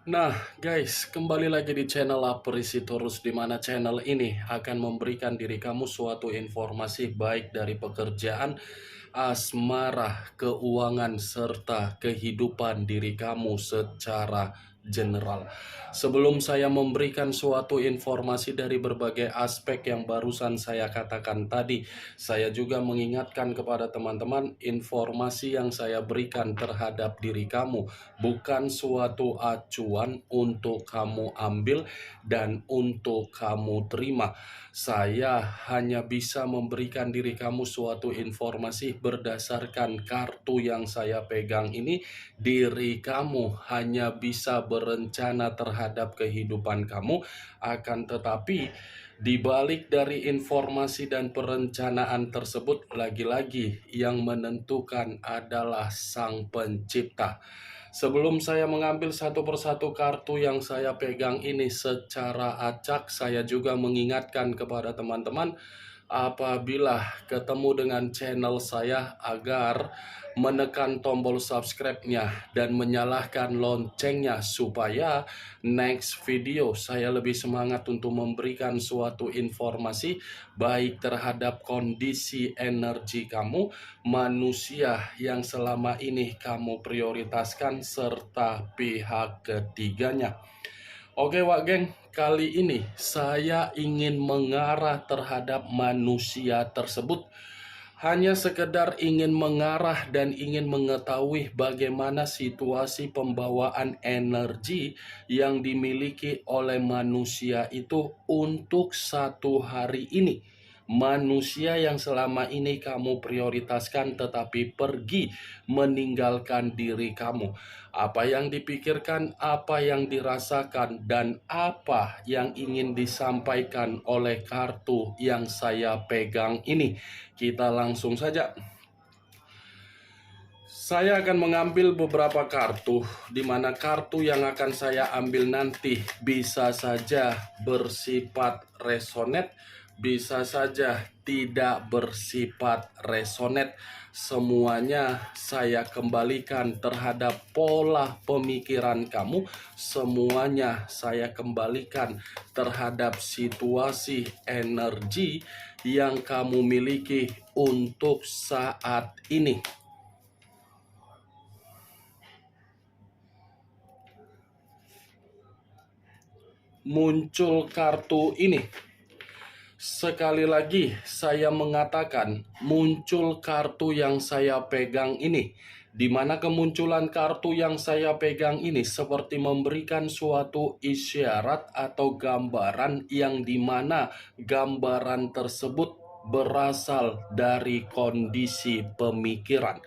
Nah, guys, kembali lagi di channel Aprisitorus, di mana channel ini akan memberikan diri kamu suatu informasi baik dari pekerjaan, asmara, keuangan, serta kehidupan diri kamu secara general. Sebelum saya memberikan suatu informasi dari berbagai aspek yang barusan saya katakan tadi, saya juga mengingatkan kepada teman-teman, informasi yang saya berikan terhadap diri kamu bukan suatu acuan untuk kamu ambil dan untuk kamu terima. Saya hanya bisa memberikan diri kamu suatu informasi berdasarkan kartu yang saya pegang ini. Diri kamu hanya bisa berencana terhadap kehidupan kamu, akan tetapi di balik dari informasi dan perencanaan tersebut, lagi-lagi yang menentukan adalah Sang Pencipta. Sebelum saya mengambil satu persatu kartu yang saya pegang ini secara acak, saya juga mengingatkan kepada teman-teman apabila ketemu dengan channel saya agar menekan tombol subscribe-nya dan menyalakan loncengnya supaya next video saya lebih semangat untuk memberikan suatu informasi baik terhadap kondisi energi kamu, manusia yang selama ini kamu prioritaskan, serta pihak ketiganya. Oke Wak Geng, kali ini saya ingin mengarah terhadap manusia tersebut. Hanya sekedar ingin mengarah dan ingin mengetahui bagaimana situasi pembawaan energi yang dimiliki oleh manusia itu untuk satu hari ini. Manusia yang selama ini kamu prioritaskan tetapi pergi meninggalkan diri kamu. Apa yang dipikirkan, apa yang dirasakan, dan apa yang ingin disampaikan oleh kartu yang saya pegang ini. Kita langsung saja. Saya akan mengambil beberapa kartu, di mana kartu yang akan saya ambil nanti bisa saja bersifat resonate, bisa saja tidak bersifat resonate. Semuanya saya kembalikan terhadap pola pemikiran kamu, semuanya saya kembalikan terhadap situasi energi yang kamu miliki untuk saat ini. Muncul kartu ini. Sekali lagi saya mengatakan muncul kartu yang saya pegang ini, di mana kemunculan kartu yang saya pegang ini seperti memberikan suatu isyarat atau gambaran yang dimana gambaran tersebut berasal dari kondisi pemikiran.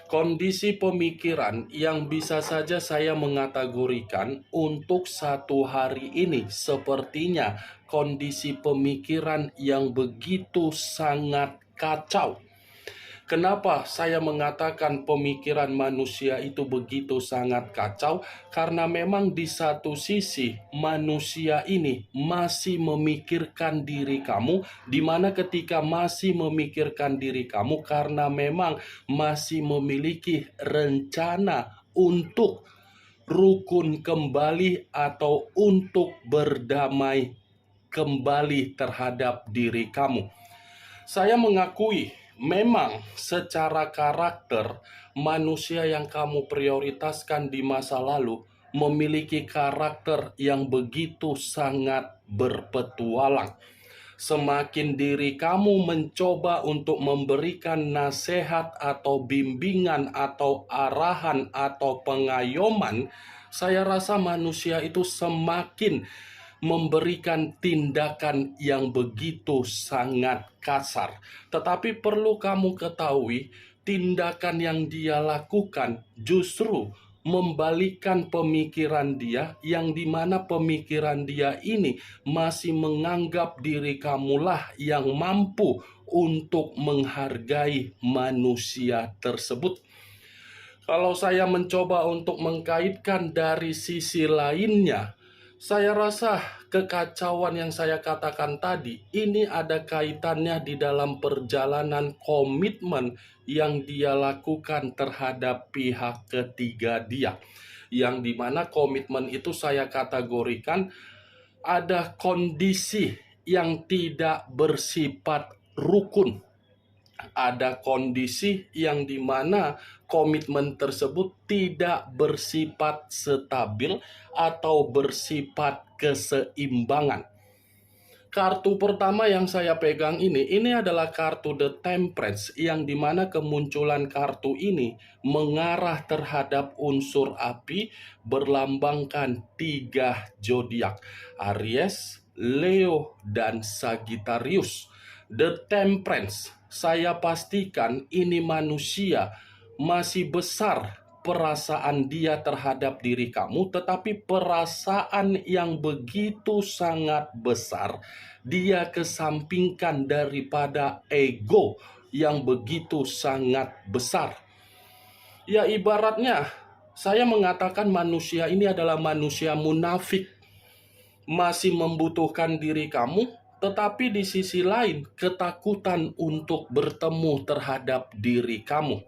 Kondisi pemikiran yang bisa saja saya mengategorikan untuk satu hari ini sepertinya kondisi pemikiran yang begitu sangat kacau. Kenapa saya mengatakan pemikiran manusia itu begitu sangat kacau? Karena memang di satu sisi manusia ini masih memikirkan diri kamu, di mana ketika masih memikirkan diri kamu karena memang masih memiliki rencana untuk rukun kembali atau untuk berdamai kembali terhadap diri kamu. Saya mengakui memang secara karakter manusia yang kamu prioritaskan di masa lalu memiliki karakter yang begitu sangat berpetualang. Semakin diri kamu mencoba untuk memberikan nasihat atau bimbingan atau arahan atau pengayoman, saya rasa manusia itu semakin memberikan tindakan yang begitu sangat kasar. Tetapi perlu kamu ketahui, tindakan yang dia lakukan justru membalikkan pemikiran dia, yang dimana pemikiran dia ini masih menganggap diri kamulah yang mampu untuk menghargai manusia tersebut. Kalau saya mencoba untuk mengkaitkan dari sisi lainnya, saya rasa kekacauan yang saya katakan tadi ini ada kaitannya di dalam perjalanan komitmen yang dia lakukan terhadap pihak ketiga dia. yang dimana komitmen itu saya kategorikan ada kondisi yang tidak bersifat rukun. Ada kondisi yang dimana komitmen tersebut tidak bersifat stabil atau bersifat keseimbangan. Kartu pertama yang saya pegang ini adalah kartu The Temperance, yang dimana kemunculan kartu ini mengarah terhadap unsur api berlambangkan 3 zodiak, Aries, Leo, dan Sagittarius. The Temperance, saya pastikan ini manusia masih besar perasaan dia terhadap diri kamu, tetapi perasaan yang begitu sangat besar dia kesampingkan daripada ego yang begitu sangat besar. Ya, ibaratnya saya mengatakan manusia ini adalah manusia munafik, masih membutuhkan diri kamu, tetapi di sisi lain ketakutan untuk bertemu terhadap diri kamu.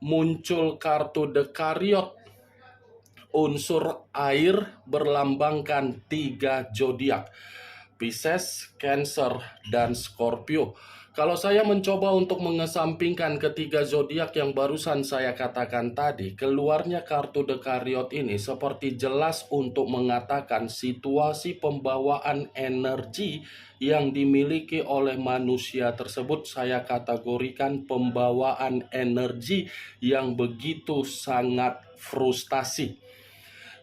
Muncul kartu The Chariot, unsur air berlambangkan 3 zodiak, Pisces, Cancer, dan Scorpio. Kalau saya mencoba untuk mengesampingkan ketiga zodiak yang barusan saya katakan tadi, keluarnya kartu The Chariot ini seperti jelas untuk mengatakan situasi pembawaan energi yang dimiliki oleh manusia tersebut saya kategorikan pembawaan energi yang begitu sangat frustasi.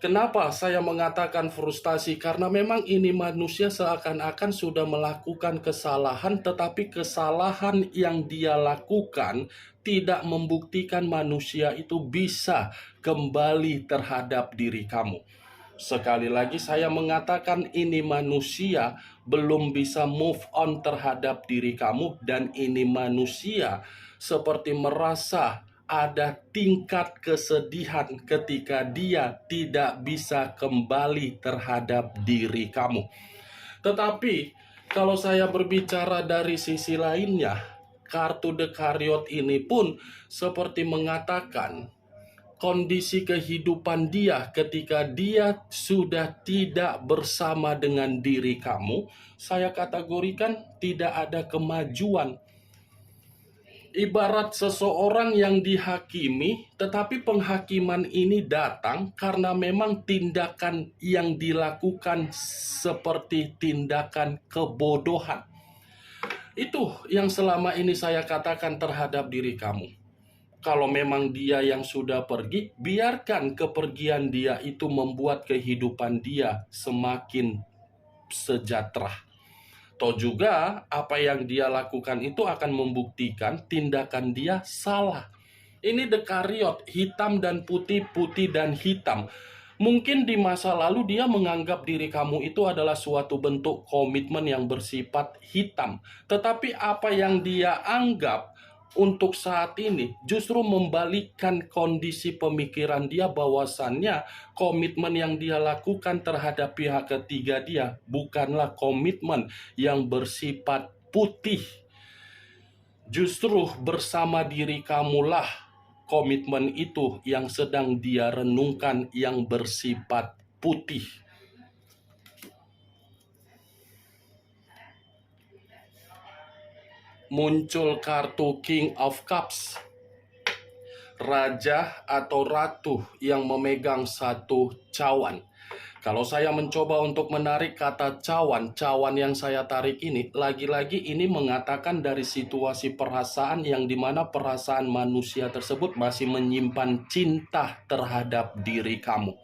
Kenapa saya mengatakan frustasi? Karena memang ini manusia seakan-akan sudah melakukan kesalahan, tetapi kesalahan yang dia lakukan tidak membuktikan manusia itu bisa kembali terhadap diri kamu. Sekali lagi saya mengatakan ini manusia belum bisa move on terhadap diri kamu, dan ini manusia seperti merasa ada tingkat kesedihan ketika dia tidak bisa kembali terhadap diri kamu. Tetapi kalau saya berbicara dari sisi lainnya, kartu The Chariot ini pun seperti mengatakan kondisi kehidupan dia ketika dia sudah tidak bersama dengan diri kamu, saya kategorikan tidak ada kemajuan. Ibarat seseorang yang dihakimi, tetapi penghakiman ini datang karena memang tindakan yang dilakukan seperti tindakan kebodohan. Itu yang selama ini saya katakan terhadap diri kamu. Kalau memang dia yang sudah pergi, biarkan kepergian dia itu membuat kehidupan dia semakin sejahtera. Toh juga apa yang dia lakukan itu akan membuktikan tindakan dia salah. Ini The Chariot, hitam dan putih, putih dan hitam. Mungkin di masa lalu dia menganggap diri kamu itu adalah suatu bentuk komitmen yang bersifat hitam. Tetapi apa yang dia anggap untuk saat ini justru membalikkan kondisi pemikiran dia, bahwasannya komitmen yang dia lakukan terhadap pihak ketiga dia bukanlah komitmen yang bersifat putih. Justru bersama diri kamulah komitmen itu yang sedang dia renungkan yang bersifat putih. Muncul kartu King of Cups, raja atau ratu yang memegang satu cawan. Kalau saya mencoba untuk menarik kata cawan yang saya tarik ini, lagi-lagi ini mengatakan dari situasi perasaan yang dimana perasaan manusia tersebut masih menyimpan cinta terhadap diri kamu.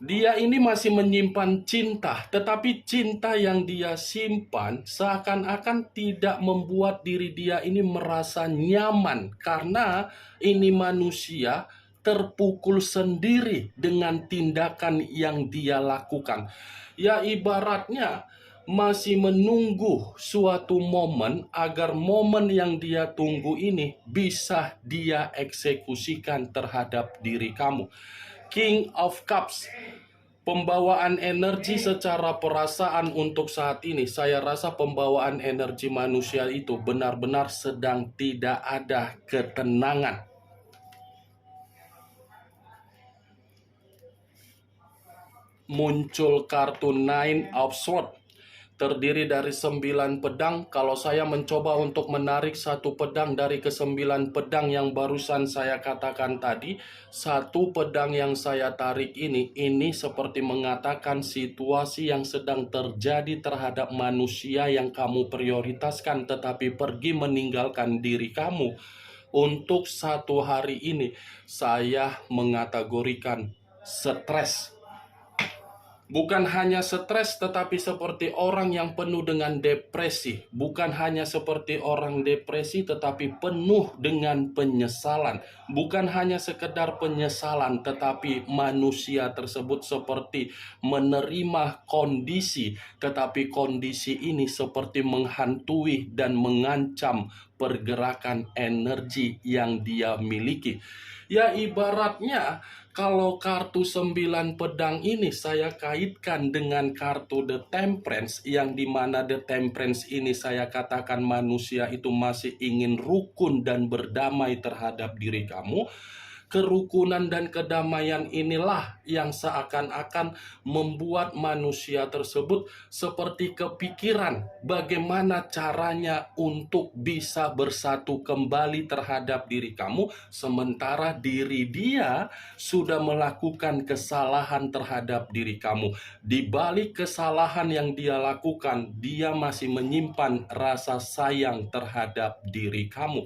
Dia ini masih menyimpan cinta, tetapi cinta yang dia simpan seakan-akan tidak membuat diri dia ini merasa nyaman, karena ini manusia terpukul sendiri dengan tindakan yang dia lakukan. Ya, ibaratnya masih menunggu suatu momen agar momen yang dia tunggu ini bisa dia eksekusikan terhadap diri kamu. King of Cups, Pembawaan energi secara perasaan untuk saat ini, saya rasa pembawaan energi manusia itu benar-benar sedang tidak ada ketenangan. Muncul kartu Nine of Swords, terdiri dari 9 pedang. Kalau saya mencoba untuk menarik satu pedang dari ke-9 pedang yang barusan saya katakan tadi, satu pedang yang saya tarik ini seperti mengatakan situasi yang sedang terjadi terhadap manusia yang kamu prioritaskan tetapi pergi meninggalkan diri kamu. Untuk satu hari ini, saya mengategorikan stres. Bukan hanya stres, tetapi seperti orang yang penuh dengan depresi. Bukan hanya seperti orang depresi, tetapi penuh dengan penyesalan. Bukan hanya sekedar penyesalan, tetapi manusia tersebut seperti menerima kondisi. Tetapi kondisi ini seperti menghantui dan mengancam pergerakan energi yang dia miliki. Ya, ibaratnya kalau kartu 9 pedang ini saya kaitkan dengan kartu The Temperance, yang dimana The Temperance ini saya katakan manusia itu masih ingin rukun dan berdamai terhadap diri kamu. Kerukunan dan kedamaian inilah yang seakan-akan membuat manusia tersebut seperti kepikiran bagaimana caranya untuk bisa bersatu kembali terhadap diri kamu, sementara diri dia sudah melakukan kesalahan terhadap diri kamu. Di balik kesalahan yang dia lakukan, dia masih menyimpan rasa sayang terhadap diri kamu.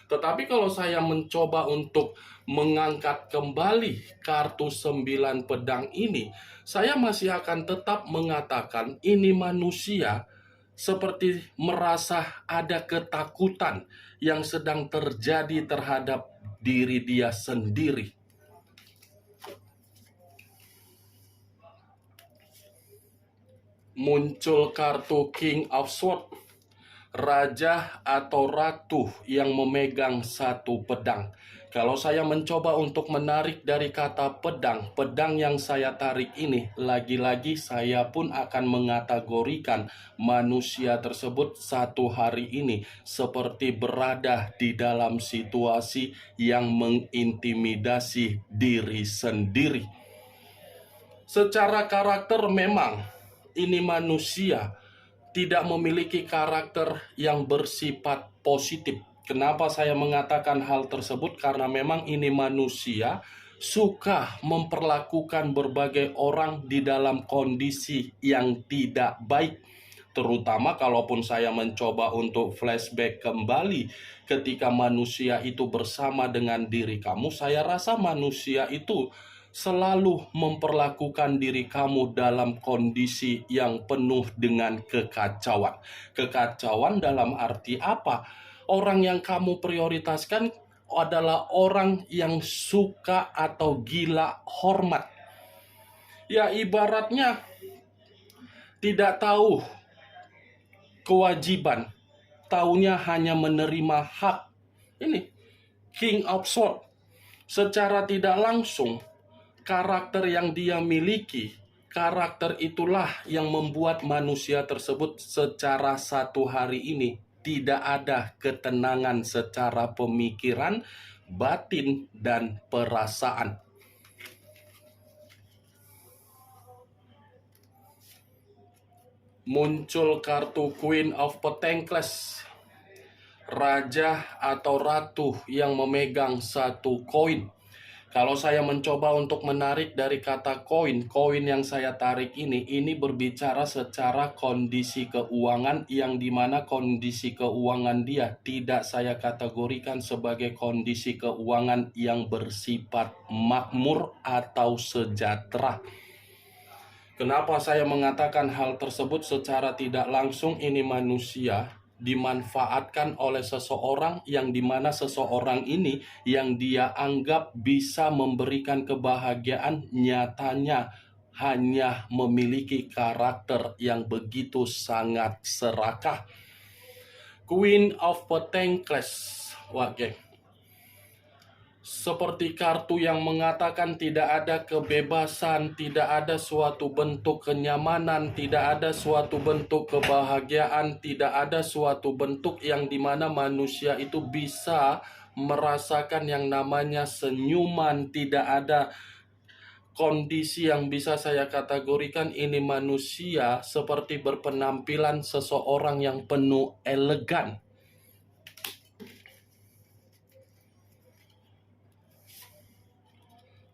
Tetapi kalau saya mencoba untuk mengangkat kembali kartu 9 pedang ini, saya masih akan tetap mengatakan ini manusia seperti merasa ada ketakutan yang sedang terjadi terhadap diri dia sendiri. Muncul kartu King of Swords, raja atau ratu yang memegang satu pedang. Kalau saya mencoba untuk menarik dari kata pedang, pedang yang saya tarik ini, lagi-lagi saya pun akan mengategorikan manusia tersebut satu hari ini seperti berada di dalam situasi yang mengintimidasi diri sendiri. Secara karakter memang ini manusia tidak memiliki karakter yang bersifat positif. Kenapa saya mengatakan hal tersebut? Karena memang ini manusia suka memperlakukan berbagai orang di dalam kondisi yang tidak baik. Terutama kalaupun saya mencoba untuk flashback kembali ketika manusia itu bersama dengan diri kamu, saya rasa manusia itu selalu memperlakukan diri kamu dalam kondisi yang penuh dengan kekacauan. Kekacauan dalam arti apa? Orang yang kamu prioritaskan adalah orang yang suka atau gila hormat. Ya, ibaratnya tidak tahu kewajiban, taunya hanya menerima hak. Ini King of Swords. Secara tidak langsung, karakter yang dia miliki, karakter itulah yang membuat manusia tersebut secara satu hari ini tidak ada ketenangan secara pemikiran, batin, dan perasaan. Muncul kartu Queen of Pentacles, raja atau ratu yang memegang satu koin. Kalau saya mencoba untuk menarik dari kata koin yang saya tarik ini berbicara secara kondisi keuangan, yang dimana kondisi keuangan dia tidak saya kategorikan sebagai kondisi keuangan yang bersifat makmur atau sejahtera. Kenapa saya mengatakan hal tersebut? Secara tidak langsung ini manusia dimanfaatkan oleh seseorang yang dimana seseorang ini yang dia anggap bisa memberikan kebahagiaan, nyatanya hanya memiliki karakter yang begitu sangat serakah. Queen of Pentacles. Wah, geng. seperti kartu yang mengatakan tidak ada kebebasan, tidak ada suatu bentuk kenyamanan, tidak ada suatu bentuk kebahagiaan, tidak ada suatu bentuk yang dimana manusia itu bisa merasakan yang namanya senyuman, tidak ada kondisi yang bisa saya kategorikan ini manusia seperti berpenampilan seseorang yang penuh elegan.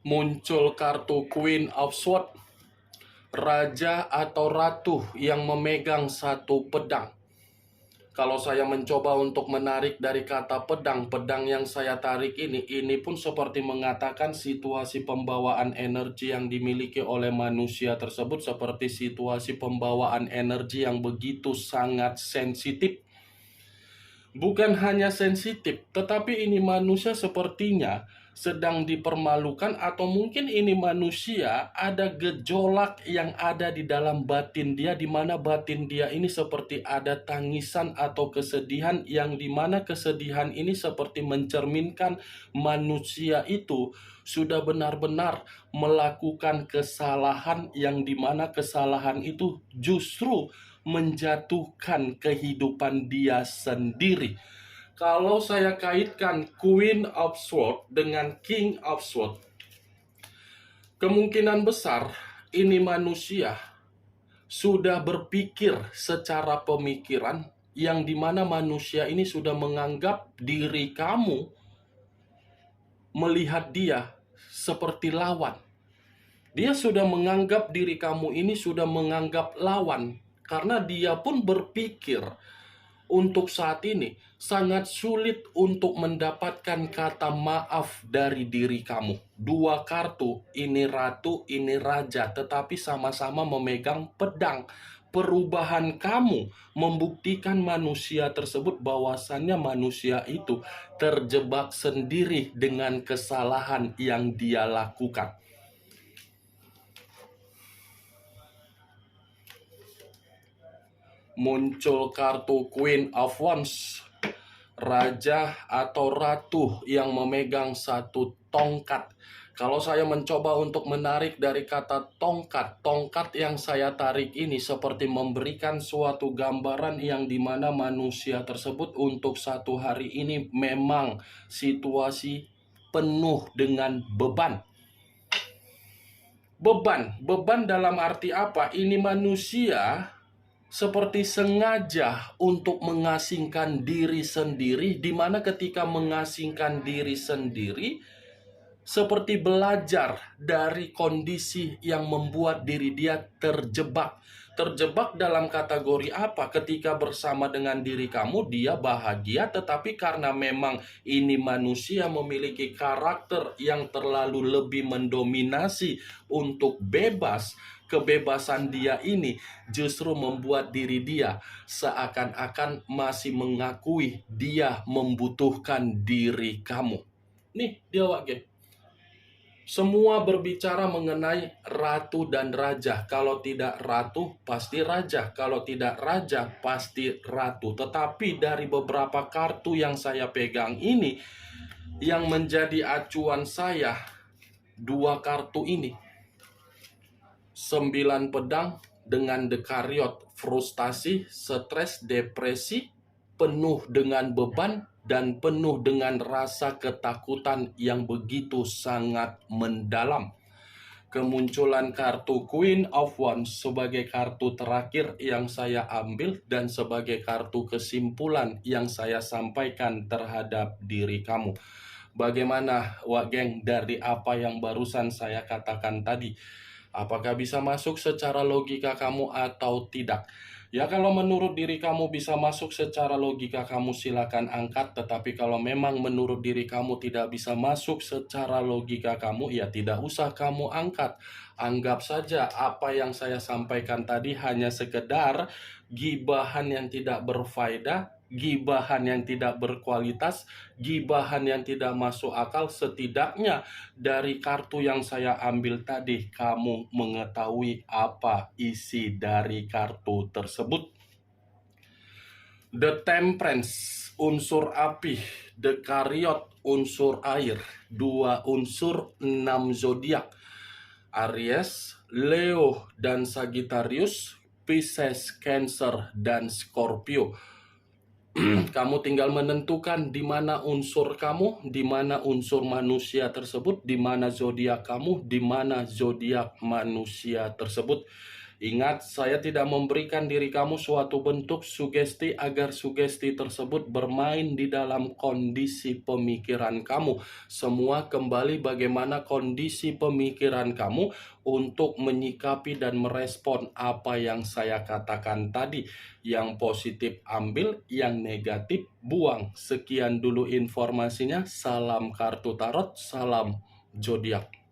Muncul kartu Queen of Swords, raja atau ratu yang memegang satu pedang. Kalau saya mencoba untuk menarik dari kata pedang, pedang yang saya tarik ini pun seperti mengatakan situasi pembawaan energi yang dimiliki oleh manusia tersebut seperti situasi pembawaan energi yang begitu sangat sensitif. Bukan hanya sensitif, tetapi ini manusia sepertinya sedang dipermalukan, atau mungkin ini manusia ada gejolak yang ada di dalam batin dia, di mana batin dia ini seperti ada tangisan atau kesedihan, yang di mana kesedihan ini seperti mencerminkan manusia itu sudah benar-benar melakukan kesalahan, yang di mana kesalahan itu justru menjatuhkan kehidupan dia sendiri. Kalau saya kaitkan Queen of Swords dengan King of Swords, kemungkinan besar ini manusia sudah berpikir secara pemikiran, yang dimana manusia ini sudah menganggap diri kamu, melihat dia seperti lawan. Dia sudah menganggap diri kamu ini sudah menganggap lawan, karena dia pun berpikir untuk saat ini sangat sulit untuk mendapatkan kata maaf dari diri kamu. Dua kartu, ini ratu, ini raja, tetapi sama-sama memegang pedang. Perubahan kamu membuktikan manusia tersebut bahwasannya manusia itu terjebak sendiri dengan kesalahan yang dia lakukan. Muncul kartu Queen of Wands, raja atau ratu yang memegang satu tongkat. Kalau saya mencoba untuk menarik dari kata tongkat, tongkat yang saya tarik ini seperti memberikan suatu gambaran yang dimana manusia tersebut untuk satu hari ini memang situasi penuh dengan beban. Beban dalam arti apa? Ini manusia seperti sengaja untuk mengasingkan diri sendiri, di mana ketika mengasingkan diri sendiri seperti belajar dari kondisi yang membuat diri dia terjebak. Terjebak dalam kategori apa? Ketika bersama dengan diri kamu dia bahagia, tetapi karena memang ini manusia memiliki karakter yang terlalu lebih mendominasi untuk bebas, kebebasan dia ini justru membuat diri dia seakan-akan masih mengakui dia membutuhkan diri kamu. Nih dia wage. Semua berbicara mengenai ratu dan raja. Kalau tidak ratu, pasti raja. Kalau tidak raja, pasti ratu. Tetapi dari beberapa kartu yang saya pegang ini, yang menjadi acuan saya, dua kartu ini. 9 pedang dengan dekariot, frustasi, stres, depresi, penuh dengan beban, dan penuh dengan rasa ketakutan yang begitu sangat mendalam. Kemunculan kartu Queen of Wands sebagai kartu terakhir yang saya ambil dan sebagai kartu kesimpulan yang saya sampaikan terhadap diri kamu. Bagaimana, Wak Geng, dari apa yang barusan saya katakan tadi? Apakah bisa masuk secara logika kamu atau tidak? Ya, kalau menurut diri kamu bisa masuk secara logika kamu silakan angkat. Tetapi kalau memang menurut diri kamu tidak bisa masuk secara logika kamu, ya tidak usah kamu angkat. Anggap saja apa yang saya sampaikan tadi hanya sekedar gibahan yang tidak berfaedah, gibahan yang tidak berkualitas, gibahan yang tidak masuk akal. Setidaknya dari kartu yang saya ambil tadi, kamu mengetahui apa isi dari kartu tersebut. The Temperance, unsur api. The Chariot, unsur air. 2 unsur 6 zodiak. Aries, Leo, dan Sagittarius, Pisces, Cancer, dan Scorpio. Kamu tinggal menentukan di mana unsur kamu, di mana unsur manusia tersebut, di mana zodiak kamu, di mana zodiak manusia tersebut. Ingat, saya tidak memberikan diri kamu suatu bentuk sugesti agar sugesti tersebut bermain di dalam kondisi pemikiran kamu. Semua kembali bagaimana kondisi pemikiran kamu untuk menyikapi dan merespon apa yang saya katakan tadi. Yang positif ambil, yang negatif buang. Sekian dulu informasinya. Salam kartu tarot, salam zodiak.